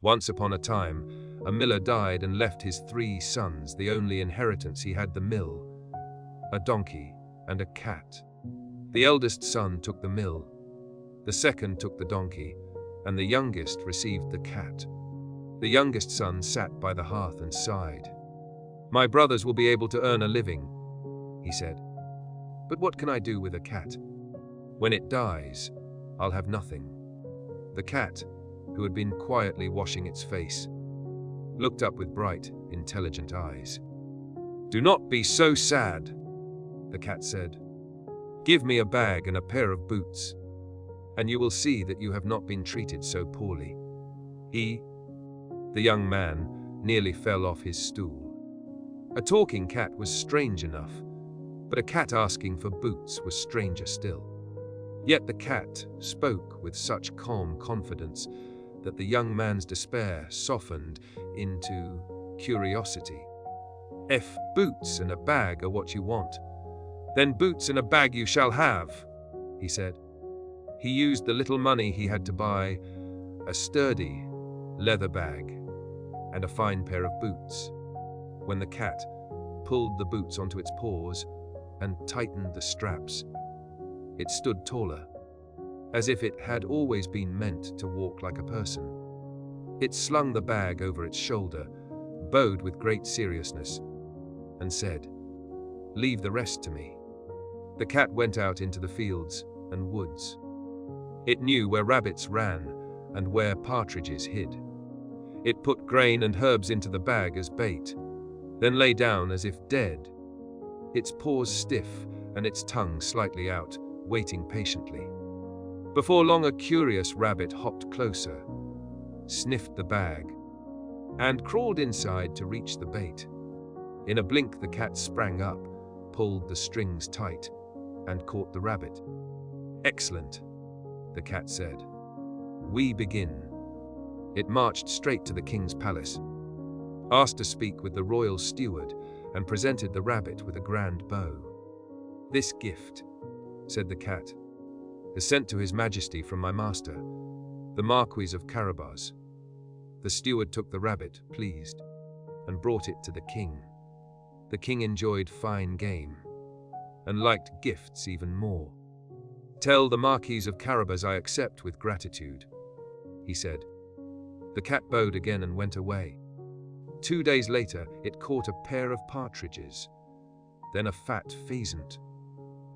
Once upon a time, a miller died and left his 3 sons the only inheritance he had: the mill, a donkey, and a cat. The eldest son took the mill, the second took the donkey, and the youngest received the cat. The youngest son sat by the hearth and sighed. "My brothers will be able to earn a living," he said. "But what can I do with a cat? When it dies, I'll have nothing." The cat, who had been quietly washing its face, looked up with bright, intelligent eyes. "Do not be so sad," the cat said. "Give me a bag and a pair of boots, and you will see that you have not been treated so poorly." The young man, nearly fell off his stool. A talking cat was strange enough, but a cat asking for boots was stranger still. Yet the cat spoke with such calm confidence that the young man's despair softened into curiosity. "If boots and a bag are what you want, then boots and a bag you shall have," he said. He used the little money he had to buy a sturdy leather bag and a fine pair of boots. When the cat pulled the boots onto its paws and tightened the straps, it stood taller, as if it had always been meant to walk like a person. It slung the bag over its shoulder, bowed with great seriousness, and said, "Leave the rest to me." The cat went out into the fields and woods. It knew where rabbits ran and where partridges hid. It put grain and herbs into the bag as bait, then lay down as if dead, its paws stiff and its tongue slightly out, waiting patiently. Before long, a curious rabbit hopped closer, sniffed the bag, and crawled inside to reach the bait. In a blink, the cat sprang up, pulled the strings tight, and caught the rabbit. "Excellent," the cat said. "We begin." It marched straight to the king's palace, asked to speak with the royal steward, and presented the rabbit with a grand bow. "This gift," said the cat, "is sent to His Majesty from my master, the Marquis of Carabas." The steward took the rabbit, pleased, and brought it to the king. The king enjoyed fine game and liked gifts even more. "Tell the Marquis of Carabas I accept with gratitude," he said. The cat bowed again and went away. 2 days later, it caught a pair of partridges, then a fat pheasant,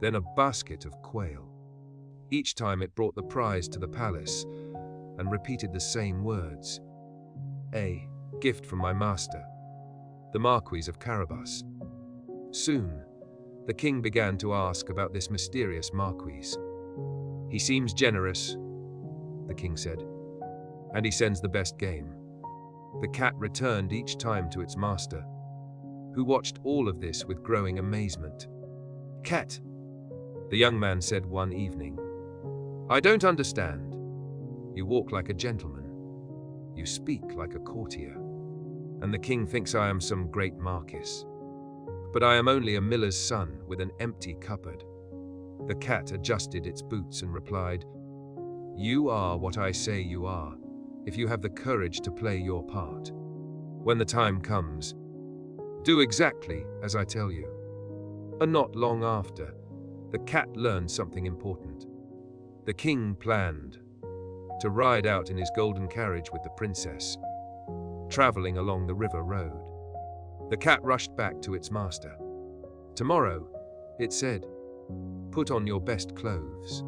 then a basket of quail. Each time it brought the prize to the palace and repeated the same words: "A gift from my master, the Marquis of Carabas." Soon, the king began to ask about this mysterious Marquis. "He seems generous," the king said, "and he sends the best game." The cat returned each time to its master, who watched all of this with growing amazement. "Cat," the young man said one evening, "I don't understand. You walk like a gentleman, you speak like a courtier, and the king thinks I am some great marquis. But I am only a miller's son with an empty cupboard." The cat adjusted its boots and replied, "You are what I say you are, if you have the courage to play your part. When the time comes, do exactly as I tell you." And not long after, the cat learned something important. The king planned to ride out in his golden carriage with the princess, traveling along the river road. The cat rushed back to its master. "Tomorrow," it said, "put on your best clothes,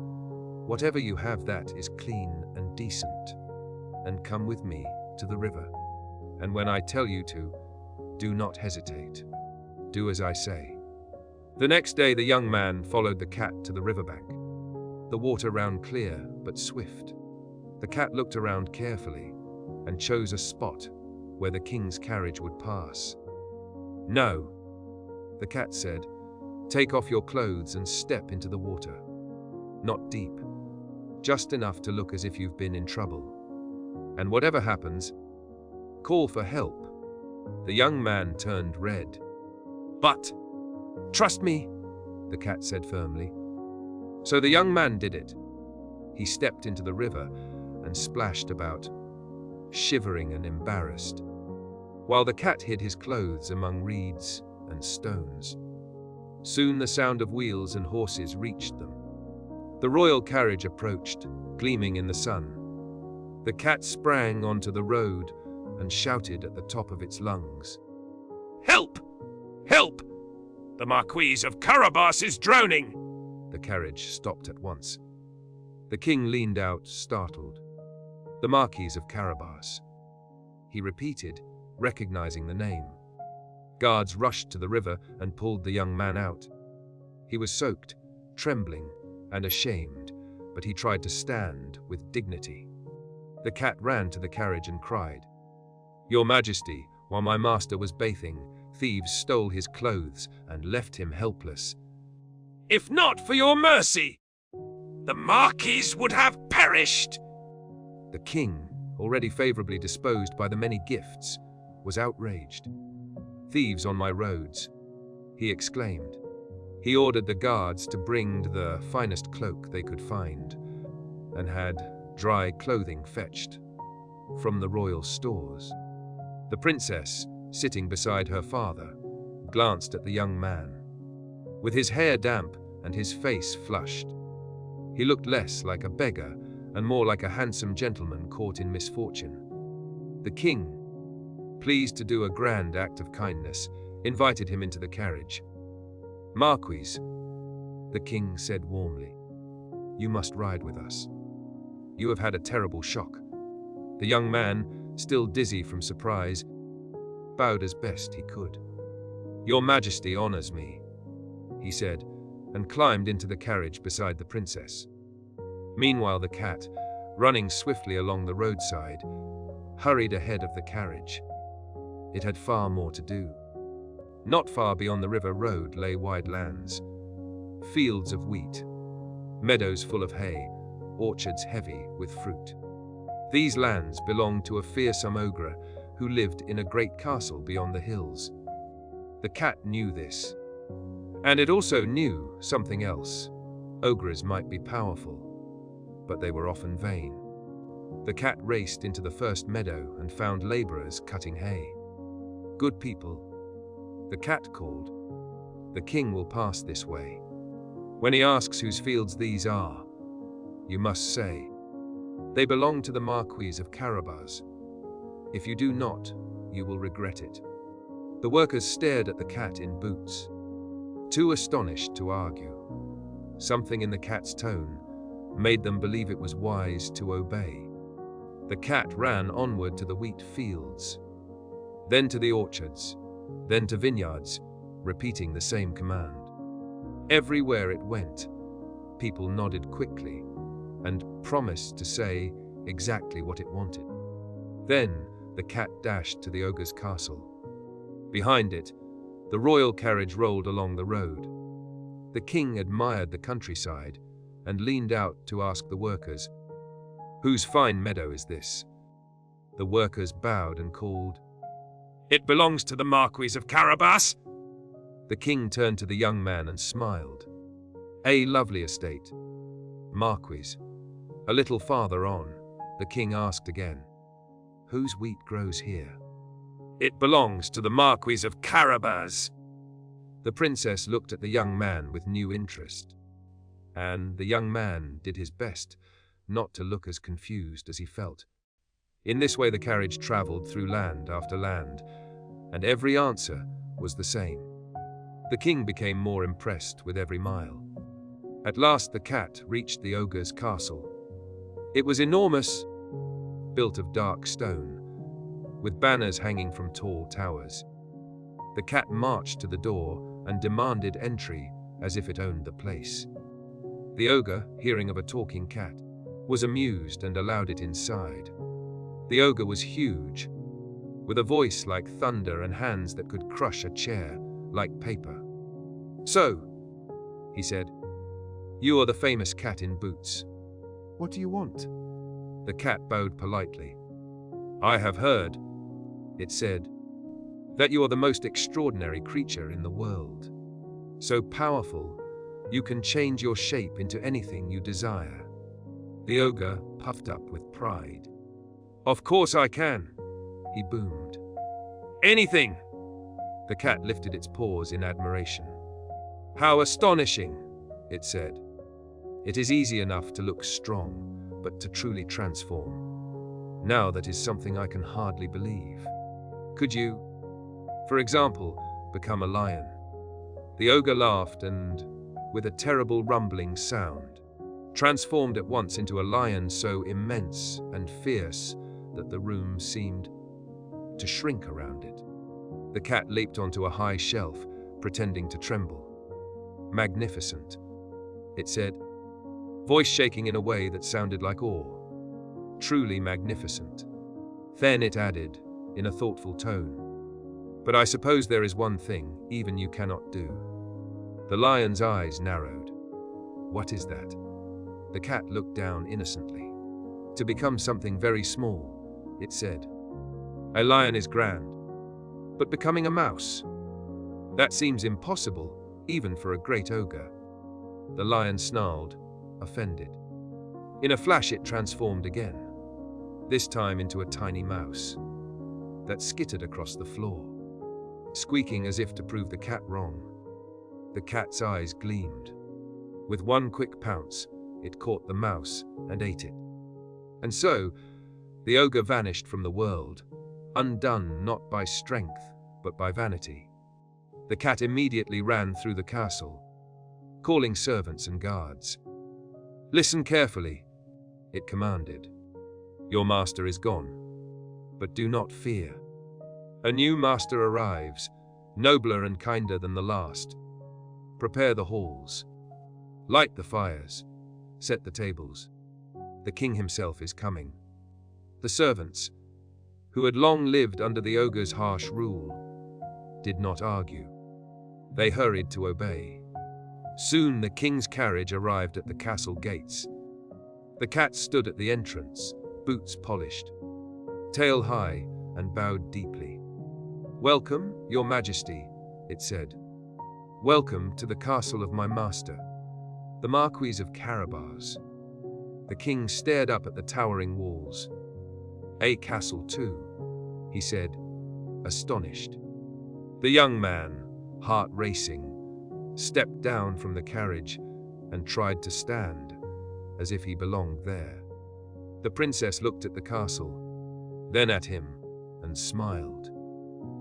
whatever you have that is clean and decent, and come with me to the river. And when I tell you to, do not hesitate. Do as I say." The next day, the young man followed the cat to the riverbank. The water ran clear but swift. The cat looked around carefully and chose a spot where the king's carriage would pass. "No," the cat said, "take off your clothes and step into the water. Not deep, just enough to look as if you've been in trouble. And whatever happens, call for help." The young man turned red. "But trust me," the cat said firmly. So the young man did it. He stepped into the river and splashed about, shivering and embarrassed, while the cat hid his clothes among reeds and stones. Soon the sound of wheels and horses reached them. The royal carriage approached, gleaming in the sun. The cat sprang onto the road and shouted at the top of its lungs. "Help! Help! The Marquis of Carabas is drowning!" The carriage stopped at once. The king leaned out, startled. "The Marquis of Carabas," he repeated, recognizing the name. Guards rushed to the river and pulled the young man out. He was soaked, trembling, and ashamed, but he tried to stand with dignity. The cat ran to the carriage and cried, "Your Majesty, while my master was bathing, thieves stole his clothes and left him helpless. If not for your mercy, the Marquis would have perished." The king, already favorably disposed by the many gifts, was outraged. "Thieves on my roads," he exclaimed. He ordered the guards to bring the finest cloak they could find and had dry clothing fetched from the royal stores. The princess, sitting beside her father, glanced at the young man. With his hair damp and his face flushed, he looked less like a beggar and more like a handsome gentleman caught in misfortune. The king, pleased to do a grand act of kindness, invited him into the carriage. "Marquis," the king said warmly, "you must ride with us. You have had a terrible shock." The young man, still dizzy from surprise, bowed as best he could. "Your Majesty honors me," he said, and climbed into the carriage beside the princess. Meanwhile, the cat, running swiftly along the roadside, hurried ahead of the carriage. It had far more to do. Not far beyond the river road lay wide lands, fields of wheat, meadows full of hay, orchards heavy with fruit. These lands belonged to a fearsome ogre who lived in a great castle beyond the hills. The cat knew this, and it also knew something else. Ogres might be powerful, but they were often vain. The cat raced into the first meadow and found laborers cutting hay. "Good people," the cat called, "the king will pass this way. When he asks whose fields these are, you must say, 'They belong to the Marquis of Carabas.' If you do not, you will regret it." The workers stared at the cat in boots, too astonished to argue. Something in the cat's tone made them believe it was wise to obey. The cat ran onward to the wheat fields, then to the orchards, then to vineyards, repeating the same command. Everywhere it went, people nodded quickly and promised to say exactly what it wanted. Then the cat dashed to the ogre's castle. Behind it, the royal carriage rolled along the road. The king admired the countryside and leaned out to ask the workers, "Whose fine meadow is this?" The workers bowed and called, "It belongs to the Marquis of Carabas." The king turned to the young man and smiled. "A lovely estate, Marquis." A little farther on, the king asked again, "Whose wheat grows here?" "It belongs to the Marquis of Carabas." The princess looked at the young man with new interest, and the young man did his best not to look as confused as he felt. In this way the carriage traveled through land after land, and every answer was the same. The king became more impressed with every mile. At last the cat reached the ogre's castle. It was enormous, built of dark stone, with banners hanging from tall towers. The cat marched to the door and demanded entry as if it owned the place. The ogre, hearing of a talking cat, was amused and allowed it inside. The ogre was huge, with a voice like thunder and hands that could crush a chair like paper. "So," he said, "you are the famous cat in boots. What do you want?" The cat bowed politely. "I have heard," it said, "that you are the most extraordinary creature in the world. So powerful, you can change your shape into anything you desire." The ogre puffed up with pride. Of course I can, he boomed. Anything. The cat lifted its paws in admiration. How astonishing, it said. It is easy enough to look strong, but to truly transform. Now that is something I can hardly believe. Could you, for example, become a lion? The ogre laughed and, with a terrible rumbling sound, transformed at once into a lion so immense and fierce that the room seemed to shrink around it. The cat leaped onto a high shelf, pretending to tremble. Magnificent, it said, voice shaking in a way that sounded like awe. Truly magnificent. Then it added, in a thoughtful tone, but I suppose there is one thing even you cannot do. The lion's eyes narrowed. What is that? The cat looked down innocently. To become something very small, it said. A lion is grand, but becoming a mouse? That seems impossible, even for a great ogre. The lion snarled, offended. In a flash it transformed again, this time into a tiny mouse that skittered across the floor, squeaking as if to prove the cat wrong. The cat's eyes gleamed. With one quick pounce, it caught the mouse and ate it. And so, the ogre vanished from the world, undone not by strength, but by vanity. The cat immediately ran through the castle, calling servants and guards. Listen carefully, it commanded. Your master is gone, but do not fear. A new master arrives, nobler and kinder than the last. Prepare the halls, light the fires, set the tables. The king himself is coming. The servants, who had long lived under the ogre's harsh rule, did not argue. They hurried to obey. Soon the king's carriage arrived at the castle gates. The cat stood at the entrance, boots polished, tail high, and bowed deeply. Welcome, your majesty, it said. Welcome to the castle of my master, the Marquis of Carabas. The king stared up at the towering walls. A castle too, he said, astonished. The young man, heart racing, stepped down from the carriage and tried to stand, as if he belonged there. The princess looked at the castle, then at him, and smiled.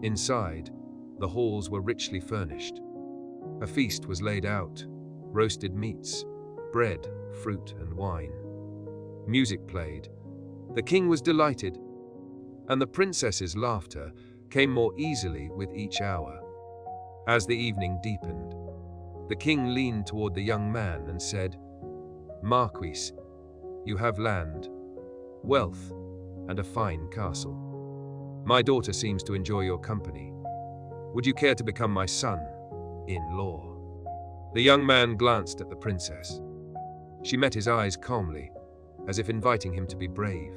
Inside, the halls were richly furnished. A feast was laid out, roasted meats, bread, fruit, and wine. Music played. The king was delighted, and the princess's laughter came more easily with each hour. As the evening deepened, the king leaned toward the young man and said, Marquis, you have land, wealth, and a fine castle. My daughter seems to enjoy your company. Would you care to become my son-in-law? The young man glanced at the princess. She met his eyes calmly, as if inviting him to be brave.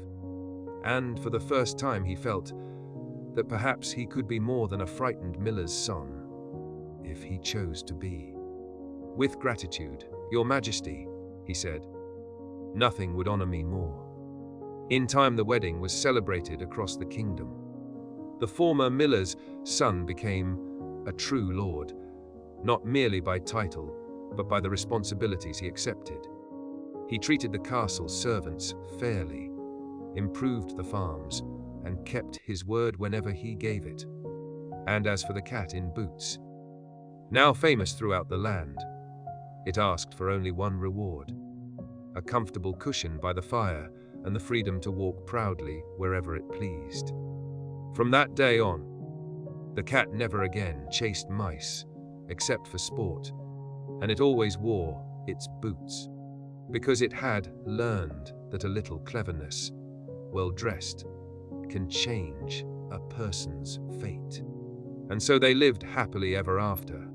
And for the first time he felt that perhaps he could be more than a frightened miller's son, if he chose to be. With gratitude, your majesty, he said. Nothing would honor me more. In time the wedding was celebrated across the kingdom. The former miller's son became a true lord, not merely by title, but by the responsibilities he accepted. He treated the castle's servants fairly, improved the farms, and kept his word whenever he gave it. And as for the cat in boots, now famous throughout the land, it asked for only one reward: a comfortable cushion by the fire and the freedom to walk proudly wherever it pleased. From that day on, the cat never again chased mice, except for sport, and it always wore its boots, because it had learned that a little cleverness, well dressed, can change a person's fate. And so they lived happily ever after,